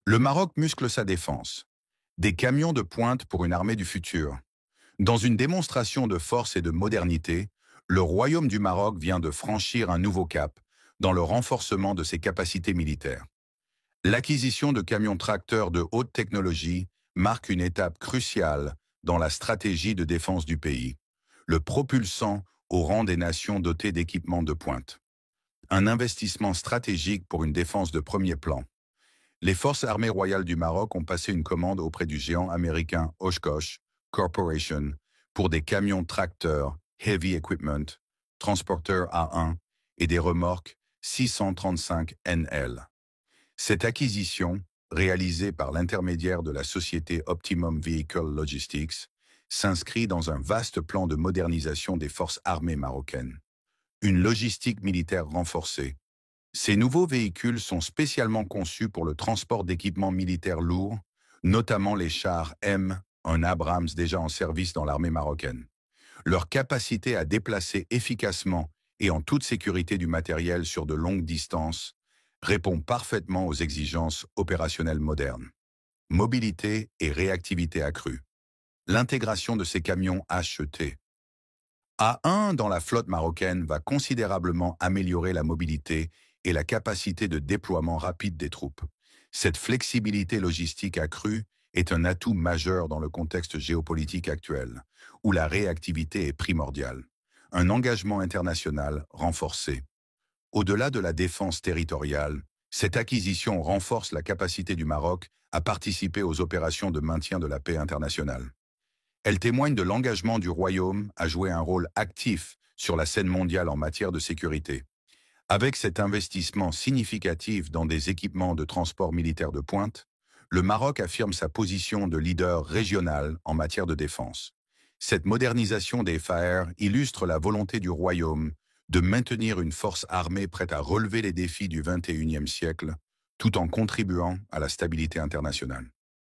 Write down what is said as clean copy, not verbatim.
Le Maroc muscle sa défense. Des camions de pointe pour une armée du futur. Dans une démonstration de force et de modernité, le Royaume du Maroc vient de franchir un nouveau cap dans le renforcement de ses capacités militaires. L'acquisition de camions tracteurs de haute technologie marque une étape cruciale dans la stratégie de défense du pays, le propulsant au rang des nations dotées d'équipements de pointe. Un investissement stratégique pour une défense de premier plan. Les forces armées royales du Maroc ont passé une commande auprès du géant américain Oshkosh Corporation pour des camions tracteurs Heavy Equipment, transporteurs A1 et des remorques 635 NL. Cette acquisition, réalisée par l'intermédiaire de la société Optimum Vehicle Logistics, s'inscrit dans un vaste plan de modernisation des forces armées marocaines. Une logistique militaire renforcée. Ces nouveaux véhicules sont spécialement conçus pour le transport d'équipements militaires lourds, notamment les chars M, un Abrams déjà en service dans l'armée marocaine. Leur capacité à déplacer efficacement et en toute sécurité du matériel sur de longues distances répond parfaitement aux exigences opérationnelles modernes. Mobilité et réactivité accrue. L'intégration de ces camions HET. A1 dans la flotte marocaine va considérablement améliorer la mobilité et la capacité de déploiement rapide des troupes. Cette flexibilité logistique accrue est un atout majeur dans le contexte géopolitique actuel, où la réactivité est primordiale. Un engagement international renforcé. Au-delà de la défense territoriale, cette acquisition renforce la capacité du Maroc à participer aux opérations de maintien de la paix internationale. Elle témoigne de l'engagement du Royaume à jouer un rôle actif sur la scène mondiale en matière de sécurité. Avec cet investissement significatif dans des équipements de transport militaire de pointe, le Maroc affirme sa position de leader régional en matière de défense. Cette modernisation des FAR illustre la volonté du Royaume de maintenir une force armée prête à relever les défis du XXIe siècle, tout en contribuant à la stabilité internationale.